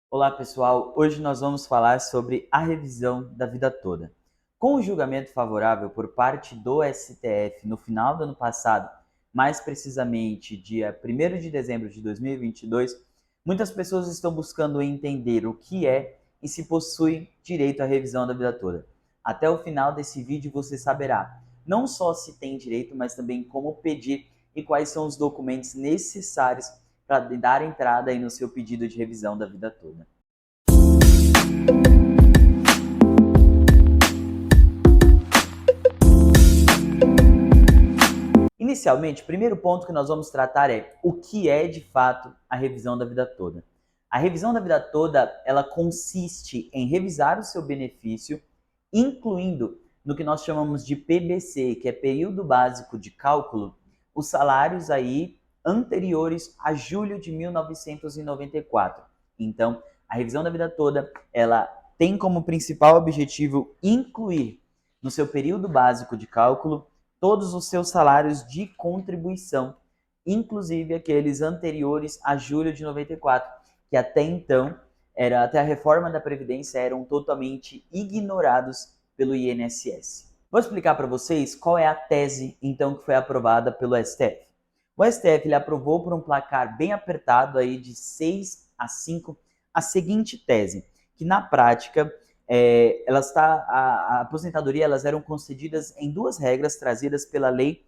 Olá pessoal, hoje nós vamos falar sobre a revisão da vida toda. Com o julgamento favorável por parte do STF no final do ano passado, mais precisamente dia 1º de dezembro de 2022, muitas pessoas estão buscando entender o que é e se possui direito à revisão da vida toda. Até o final desse vídeo você saberá não só se tem direito, mas também como pedir e quais são os documentos necessários para dar entrada aí no seu pedido de revisão da vida toda. Inicialmente, o primeiro ponto que nós vamos tratar é o que é de fato a revisão da vida toda. A revisão da vida toda, ela consiste em revisar o seu benefício, incluindo no que nós chamamos de PBC, que é período básico de cálculo, os salários aí anteriores a julho de 1994. Então, a revisão da vida toda, ela tem como principal objetivo incluir no seu período básico de cálculo todos os seus salários de contribuição, inclusive aqueles anteriores a julho de 94, que até então, até a reforma da Previdência, eram totalmente ignorados pelo INSS. Vou explicar para vocês qual é a tese, então, que foi aprovada pelo STF. O STF ele aprovou por um placar bem apertado aí de 6-5 a seguinte tese, que na prática a aposentadoria elas eram concedidas em duas regras trazidas pela Lei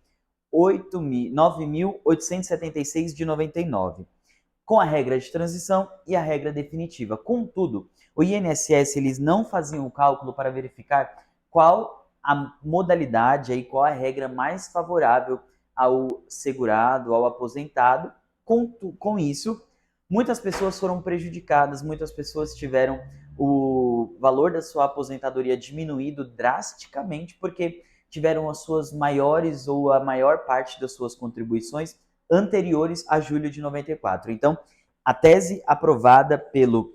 9.876 de 99, com a regra de transição e a regra definitiva. Contudo, o INSS eles não faziam o cálculo para verificar qual a modalidade e qual a regra mais favorável ao segurado, ao aposentado. Com isso, muitas pessoas foram prejudicadas, muitas pessoas tiveram o valor da sua aposentadoria diminuído drasticamente porque tiveram as suas maiores ou a maior parte das suas contribuições anteriores a julho de 94. Então, a tese aprovada pelo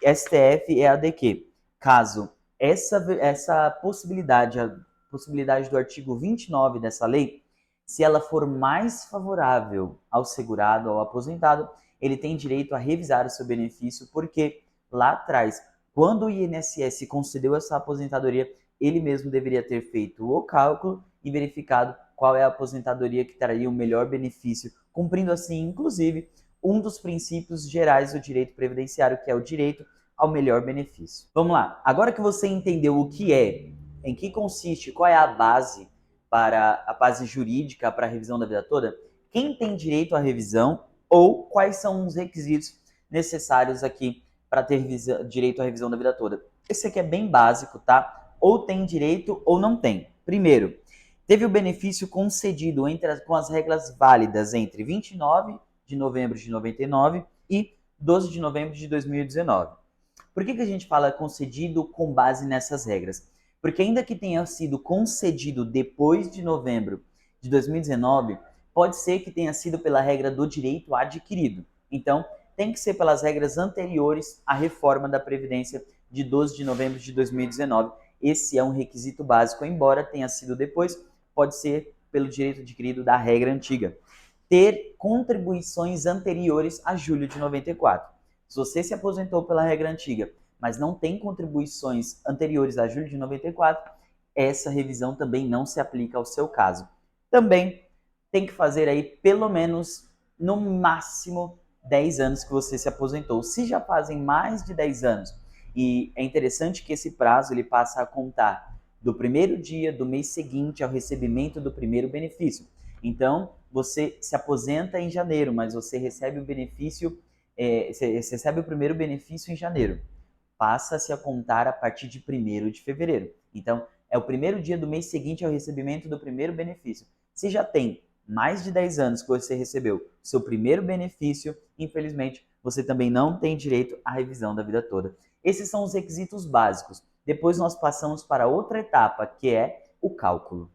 STF é a de que, caso essa possibilidade, a possibilidade do artigo 29 dessa lei, se ela for mais favorável ao segurado, ao aposentado, ele tem direito a revisar o seu benefício, porque lá atrás, quando o INSS concedeu essa aposentadoria, ele mesmo deveria ter feito o cálculo e verificado qual é a aposentadoria que traria o melhor benefício, cumprindo assim, inclusive, um dos princípios gerais do direito previdenciário, que é o direito ao melhor benefício. Vamos lá, agora que você entendeu o que é, em que consiste, qual é a base para a base jurídica para a revisão da vida toda, quem tem direito à revisão ou quais são os requisitos necessários aqui para ter direito à revisão da vida toda. Esse aqui é bem básico, tá? Ou tem direito ou não tem. Primeiro, teve o benefício concedido com as regras válidas entre 29 de novembro de 99 e 12 de novembro de 2019. Por que a gente fala concedido com base nessas regras? Porque ainda que tenha sido concedido depois de novembro de 2019, pode ser que tenha sido pela regra do direito adquirido. Então, tem que ser pelas regras anteriores à reforma da Previdência de 12 de novembro de 2019. Esse é um requisito básico, embora tenha sido depois, pode ser pelo direito adquirido da regra antiga. Ter contribuições anteriores a julho de 94. Se você se aposentou pela regra antiga, mas não tem contribuições anteriores a julho de 94, essa revisão também não se aplica ao seu caso. Também tem que fazer aí pelo menos, no máximo, 10 anos que você se aposentou. Se já fazem mais de 10 anos, e é interessante que esse prazo ele passa a contar do primeiro dia do mês seguinte ao recebimento do primeiro benefício. Então, você se aposenta em janeiro, mas você recebe o benefício, você recebe o primeiro benefício em janeiro. Passa-se a contar a partir de 1º de fevereiro. Então, é o primeiro dia do mês seguinte ao recebimento do primeiro benefício. Se já tem mais de 10 anos que você recebeu seu primeiro benefício, infelizmente, você também não tem direito à revisão da vida toda. Esses são os requisitos básicos. Depois nós passamos para outra etapa, que é o cálculo.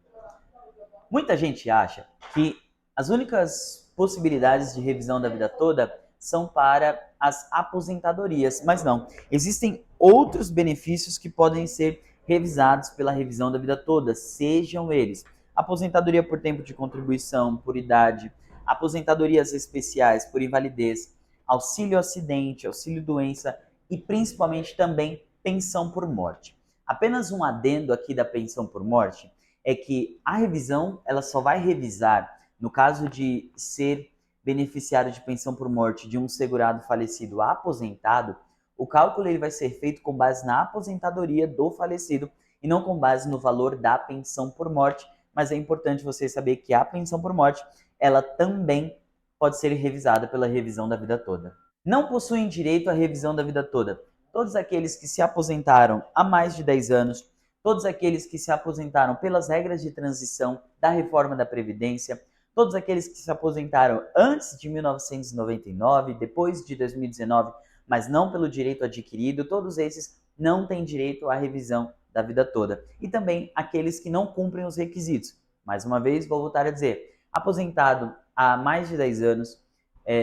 Muita gente acha que as únicas possibilidades de revisão da vida toda são para as aposentadorias, mas não. Existem outros benefícios que podem ser revisados pela revisão da vida toda, sejam eles aposentadoria por tempo de contribuição, por idade, aposentadorias especiais por invalidez, auxílio acidente, auxílio doença, e principalmente também pensão por morte. Apenas um adendo aqui da pensão por morte é que a revisão ela só vai revisar no caso de ser beneficiário de pensão por morte de um segurado falecido aposentado. O cálculo ele vai ser feito com base na aposentadoria do falecido e não com base no valor da pensão por morte, mas é importante você saber que a pensão por morte ela também pode ser revisada pela revisão da vida toda. Não possuem direito à revisão da vida toda todos aqueles que se aposentaram há mais de 10 anos, todos aqueles que se aposentaram pelas regras de transição da reforma da Previdência, todos aqueles que se aposentaram antes de 1999, depois de 2019, mas não pelo direito adquirido, todos esses não têm direito à revisão da vida toda. E também aqueles que não cumprem os requisitos. Mais uma vez, vou voltar a dizer, aposentado há mais de 10 anos,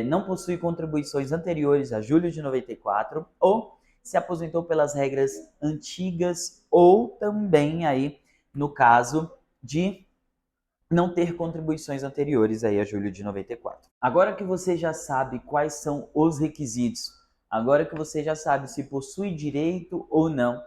não possui contribuições anteriores a julho de 94 ou se aposentou pelas regras antigas ou também aí no caso de não ter contribuições anteriores aí a julho de 94. Agora que você já sabe quais são os requisitos, agora que você já sabe se possui direito ou não,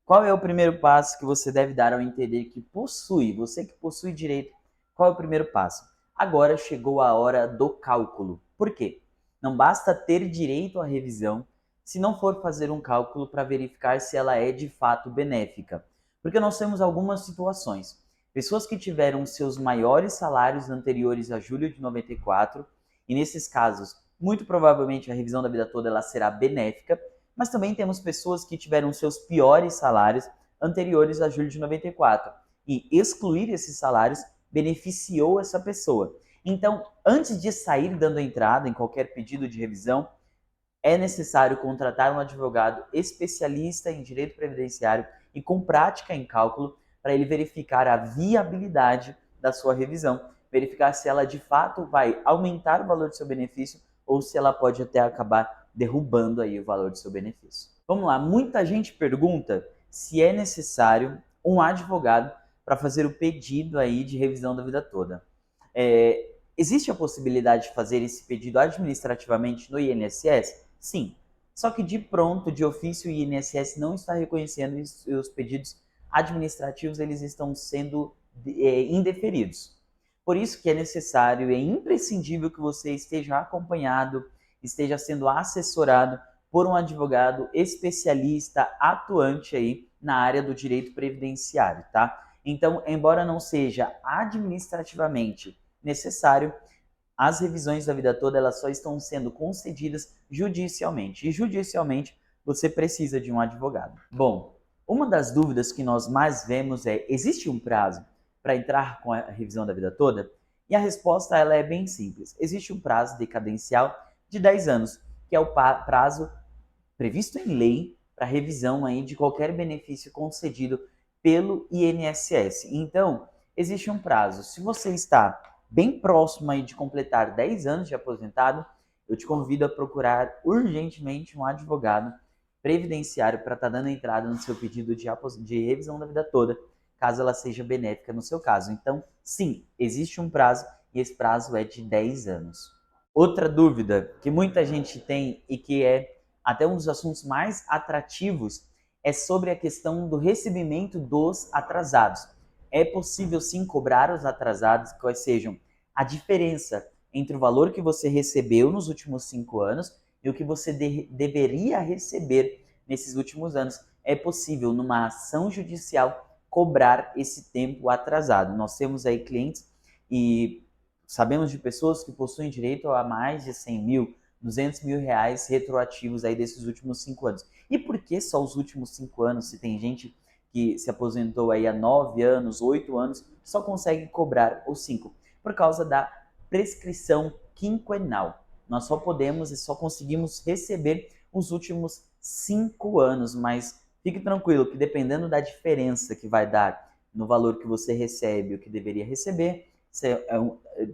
qual é o primeiro passo que você deve dar ao entender que possui, você que possui direito, qual é o primeiro passo? Agora chegou a hora do cálculo. Por quê? Não basta ter direito à revisão se não for fazer um cálculo para verificar se ela é de fato benéfica. Porque nós temos algumas situações. Pessoas que tiveram seus maiores salários anteriores a julho de 94, e nesses casos, muito provavelmente a revisão da vida toda ela será benéfica, mas também temos pessoas que tiveram seus piores salários anteriores a julho de 94, e excluir esses salários beneficiou essa pessoa. Então, antes de sair dando entrada em qualquer pedido de revisão, é necessário contratar um advogado especialista em direito previdenciário e com prática em cálculo para ele verificar a viabilidade da sua revisão, verificar se ela de fato vai aumentar o valor do seu benefício ou se ela pode até acabar derrubando aí o valor do seu benefício. Vamos lá, muita gente pergunta se é necessário um advogado para fazer o pedido aí de revisão da vida toda. Existe a possibilidade de fazer esse pedido administrativamente no INSS? Sim. Só que de pronto, de ofício, o INSS não está reconhecendo os pedidos administrativos, eles estão sendo indeferidos. Por isso que é necessário, é imprescindível que você esteja acompanhado, esteja sendo assessorado por um advogado especialista atuante aí na área do direito previdenciário, tá? Então, embora não seja administrativamente necessário, as revisões da vida toda elas só estão sendo concedidas judicialmente. E judicialmente você precisa de um advogado. Bom, uma das dúvidas que nós mais vemos é: existe um prazo para entrar com a revisão da vida toda? E a resposta ela é bem simples. Existe um prazo decadencial de 10 anos, que é o prazo previsto em lei para revisão aí de qualquer benefício concedido pelo INSS. Então, existe um prazo. Se você está bem próximo aí de completar 10 anos de aposentado, eu te convido a procurar urgentemente um advogado previdenciário para estar dando entrada no seu pedido de revisão da vida toda, caso ela seja benéfica no seu caso. Então, sim, existe um prazo e esse prazo é de 10 anos. Outra dúvida que muita gente tem e que é até um dos assuntos mais atrativos é sobre a questão do recebimento dos atrasados. É possível sim cobrar os atrasados, quais sejam a diferença entre o valor que você recebeu nos últimos 5 anos e o que você deveria receber nesses últimos anos. É possível, numa ação judicial, cobrar esse tempo atrasado. Nós temos aí clientes e sabemos de pessoas que possuem direito a mais de 100 mil, 200 mil reais retroativos aí desses últimos 5 anos. E por que só os últimos 5 anos, se tem gente que se aposentou aí há 9 anos, 8 anos, só consegue cobrar os 5? Por causa da prescrição quinquenal. Nós só podemos e só conseguimos receber os últimos 5 anos, mas fique tranquilo que dependendo da diferença que vai dar no valor que você recebe, o que deveria receber,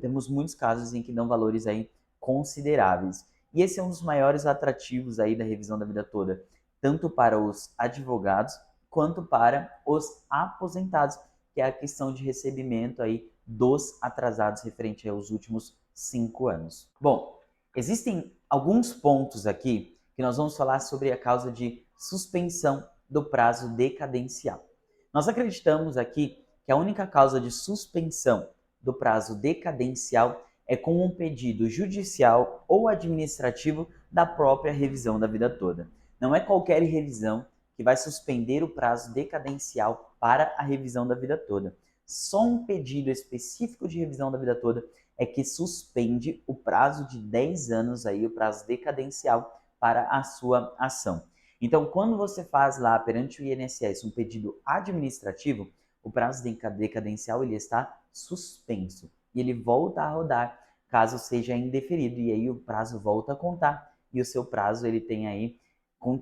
temos muitos casos em que dão valores aí consideráveis. E esse é um dos maiores atrativos aí da revisão da vida toda, tanto para os advogados quanto para os aposentados, que é a questão de recebimento aí dos atrasados referente aos últimos 5 anos. Bom, existem alguns pontos aqui que nós vamos falar sobre a causa de suspensão do prazo decadencial. Nós acreditamos aqui que a única causa de suspensão do prazo decadencial é com um pedido judicial ou administrativo da própria revisão da vida toda. Não é qualquer revisão que vai suspender o prazo decadencial para a revisão da vida toda. Só um pedido específico de revisão da vida toda é que suspende o prazo de 10 anos, aí, o prazo decadencial para a sua ação. Então, quando você faz lá perante o INSS um pedido administrativo, o prazo decadencial ele está suspenso e ele volta a rodar caso seja indeferido, e aí o prazo volta a contar e o seu prazo ele tem aí,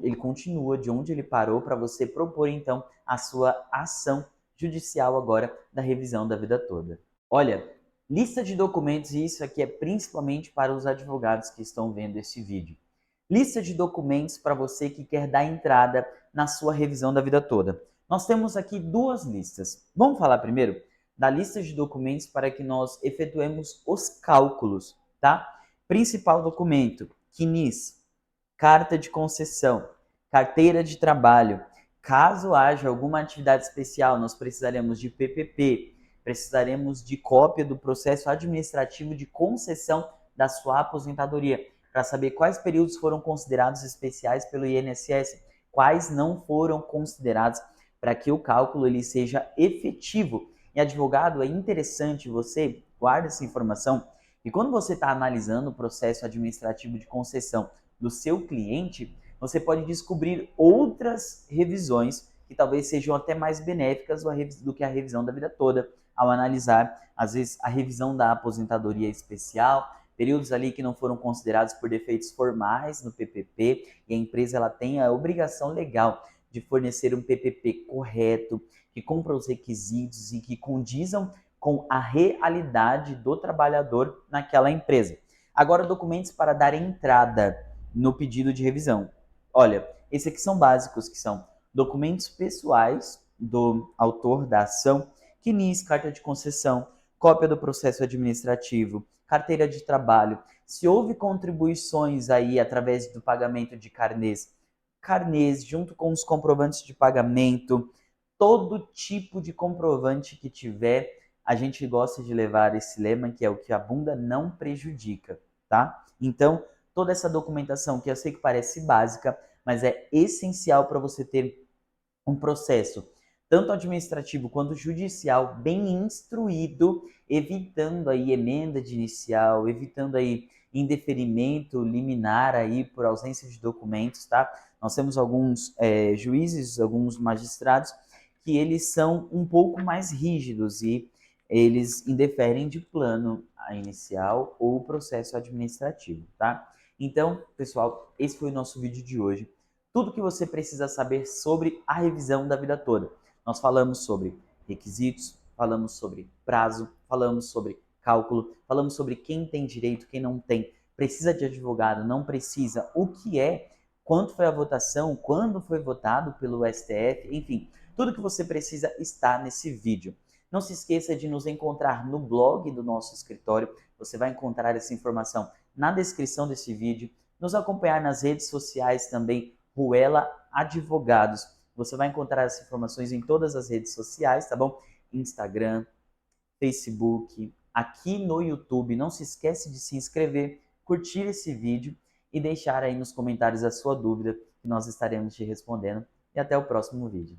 ele continua de onde ele parou para você propor então a sua ação judicial agora da revisão da vida toda. Olha, lista de documentos, e isso aqui é principalmente para os advogados que estão vendo esse vídeo. Lista de documentos para você que quer dar entrada na sua revisão da vida toda. Nós temos aqui duas listas. Vamos falar primeiro da lista de documentos para que nós efetuemos os cálculos, tá? Principal documento, CNIS, carta de concessão, carteira de trabalho. Caso haja alguma atividade especial, nós precisaremos de PPP, precisaremos de cópia do processo administrativo de concessão da sua aposentadoria, para saber quais períodos foram considerados especiais pelo INSS, quais não foram considerados, para que o cálculo ele seja efetivo. E advogado, é interessante você guardar essa informação, e quando você está analisando o processo administrativo de concessão do seu cliente, você pode descobrir outras revisões que talvez sejam até mais benéficas do que a revisão da vida toda, ao analisar, às vezes, a revisão da aposentadoria especial, períodos ali que não foram considerados por defeitos formais no PPP, e a empresa ela tem a obrigação legal de fornecer um PPP correto, que cumpra os requisitos e que condizam com a realidade do trabalhador naquela empresa. Agora, documentos para dar entrada no pedido de revisão. Olha, esses aqui são básicos, que são documentos pessoais do autor da ação, CNIS, carta de concessão, cópia do processo administrativo, carteira de trabalho. Se houve contribuições aí através do pagamento de carnês junto com os comprovantes de pagamento, todo tipo de comprovante que tiver, a gente gosta de levar esse lema que é o que a bunda não prejudica, tá? Então, toda essa documentação que eu sei que parece básica, mas é essencial para você ter um processo, tanto administrativo quanto judicial, bem instruído, evitando aí emenda de inicial, evitando aí indeferimento liminar aí por ausência de documentos, tá? Nós temos alguns juízes, alguns magistrados, que eles são um pouco mais rígidos e eles indeferem de plano a inicial ou o processo administrativo, tá? Então, pessoal, esse foi o nosso vídeo de hoje. Tudo que você precisa saber sobre a revisão da vida toda. Nós falamos sobre requisitos, falamos sobre prazo, falamos sobre cálculo, falamos sobre quem tem direito, quem não tem, precisa de advogado, não precisa, o que é, quanto foi a votação, quando foi votado pelo STF, enfim, tudo que você precisa está nesse vídeo. Não se esqueça de nos encontrar no blog do nosso escritório, você vai encontrar essa informação na descrição desse vídeo, nos acompanhar nas redes sociais também, Ruela Advogados. Você vai encontrar essas informações em todas as redes sociais, tá bom? Instagram, Facebook, aqui no YouTube. Não se esquece de se inscrever, curtir esse vídeo e deixar aí nos comentários a sua dúvida, que nós estaremos te respondendo. E até o próximo vídeo.